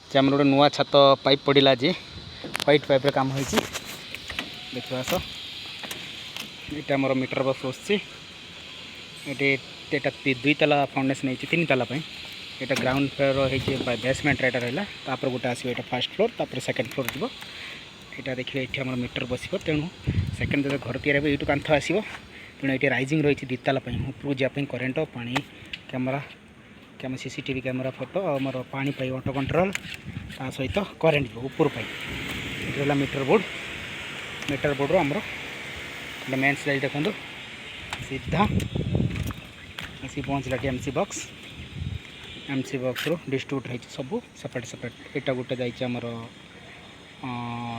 जे आम गोटे नुआ छात पाइप पड़ा आज व्हाइट पाइप काम हो देखा आस ये आम मीटर बक्स बसटा 2 ताला फाउंडेसन होती 3 ताला यहाँ ग्राउंड फ्लोर हो बेसमेंट यहाँ रहा तापर गोटे आसो ये फास्ट फ्लोर तापर सेकेंड फ्लोर जीव यहाँ देखिए ये आम मीटर बस तेणु सेकेंड जो घर तैयारी यूँ कांथ आसो तेणु ये रईजिंग रही 2 ताला उपरू जावाई करेन्ट पानी कैमेरा सीसीटीवी कैमेरा फोटो आमर पानी पाई ऑटो कंट्रोल ता सहित करेन्ट ऊपर पाई रहा मीटर बोर्ड आमर मेन स्लाइड देखो सीधा आसी पहुँचला एमसी बॉक्स रू डिस्ट्रीब्यूट हो सब सेपरेट यहाँ गोटे जामर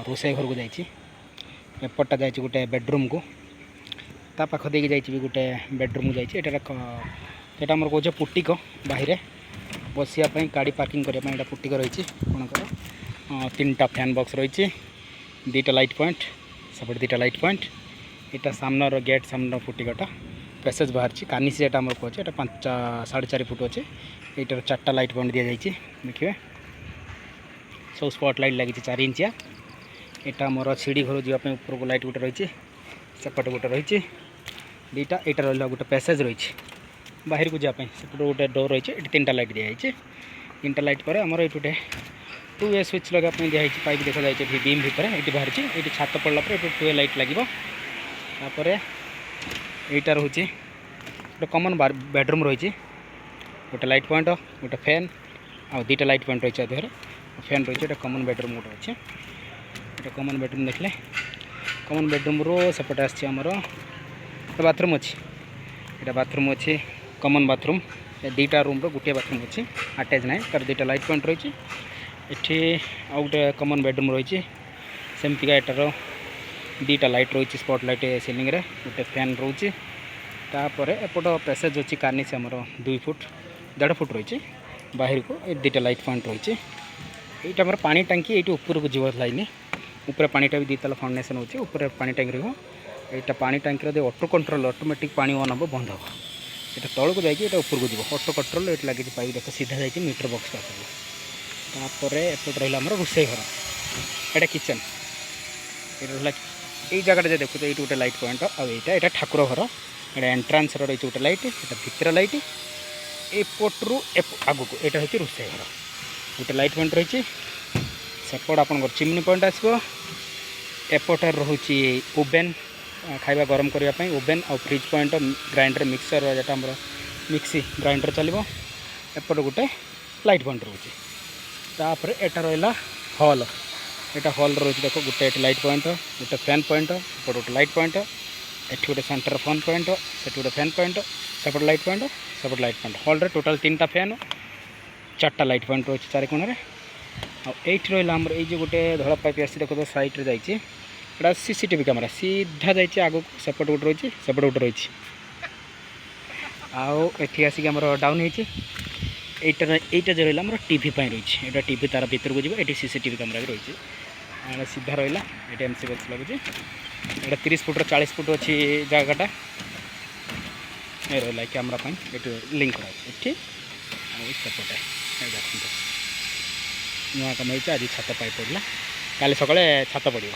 रोषे घर को जापटा जा गोटे बेडरूम को ता पाख देकी जाइए गोटे बेडरूम जाइए आमर कौच पुटिक बाहर बसापी गाड़ी पार्किंग करने पुटिक रही कौन 3टा फैन बॉक्स रही 2टा लाइट पॉइंट सेपटे 2टा लाइट पॉइंट यहाँ सामनार गेट सामना पुटिकटा पैसेज बाहर कानिसी यहाँ आम कौचे ये 5.5 फुट अच्छे यहाँ 4टा लाइट पॉइंट दि जाइए देखिए सब स्पॉट लाइट लगी 4 इंचिया यहाँ मोर सीढ़ी घर जावाई ऊपर को लाइट गोटे रही सेपटे गोटे रही 2टा यहाँ रहा गोटे पैसेज रही बाहर को जावाई सेपटे गोटे डोर रही ये 3टा लाइट दि जाइए 3टा लाइट पर आमर ये गोटे 2 स्विच लगाई दिखाई पाइप देखा जाए बीम भितर ये बाहर ये छात पड़ला 2 लाइट लगे यहाँ रोचे गोटे कमन बेडरूम रही गोटे लाइट पॉइंट गोटे फैन आ 2टा लाइट पॉइंट रही देहर फैन रही है कमन बेडरूम गोटे अच्छे ये कमन बेडरूम देखले कमन बेडरूम रो सेपटे आमर बाथरूम अच्छी यहाँ बाथरूम अच्छी कमन बाथरूम 2टा रूम गोटे बाथरूम अच्छी अटैच ना तार 2टा लाइट पॉइंट रही ये आउ गोटे कमन बेडरूम रही सेमतिका एटार 2टा लाइट रही स्पॉट लाइट सीलिंग रे गोटे फैन रोचे तापर एपट पैसेज अच्छी कार्निस आमर 2 फुट 1.5 फुट रही बाहर को 2टा लाइट पॉइंट रही ये आम पानी टांकी ये ऊपर को जीव लाइन ऊपर पानीटा भी 2 ताला फाउंडेसन होची ऊपर पानी टांकी रही यहाँ पानी टांकी ऑटो कंट्रोल ऑटोमेटिक पानी ऑन हम बंद हम यहाँ तौल को जाइए ऊपर को जीव ऑटो कंट्रोल ये लगे पाइप देख सीधा जाइए मीटर बॉक्स पाखर एपट रहा आम रोषे घर यहाँ किचन ये रहा ये जगह देखुच ये गोटे लाइट पॉइंट आईटा ठाकुर घर यहाँ एंट्रांस रही गोटे लाइट यहाँ भितर लाइट एपट्रु आग को यहाँ हूँ रोषे घर गोटे लाइट पॉइंट रही सेपट आप चिमनी पॉइंट आसो एपटार रोचे ओवेन खाଇବା गरम करने ओवेन और फ्रिज पॉइंट ग्राइंडर मिक्सर यहाँ आम मिक्सी ग्राइंडर चलो एपट गोटे लाइट पॉइंट रोचे तापर यहाँ रहा हॉल यहाँ हॉल रही देख गोटे लाइट पॉइंट गोटे फैन पॉइंट एपट गोटे लाइट पॉइंट ये गोटे सेंटर फैन पॉइंट से गोटे फैन पॉइंट सेपट लाइट पॉइंट सेपट लाइट पॉइंट हॉल रे टोटाल 3टा फैन 4टा लाइट पॉइंट रही 4 कोण ये रहा आमर ये गोटे धला पाइप आसी देख सैड्रे जाइए यहाँ सीसीटीवी कैमेरा सीधा जाइए आग को सेपट गोटे रही सेपट गोटे रही आउ ये आसिक आमर डाउन होती यहाँ जो रहा टीवी रही है टीवी तार भर को जी सीसीटीवी कैमेरा भी रही सीधा रहा ये एमसी बॉक्स लगुच यहाँ 30 फुट 40 फुट अच्छी जगटा रहा कैमेरा ये लिंक कर सेपटे नुआ कम आज छात पाई पड़ा काली सकाଳେ छात पड़ो।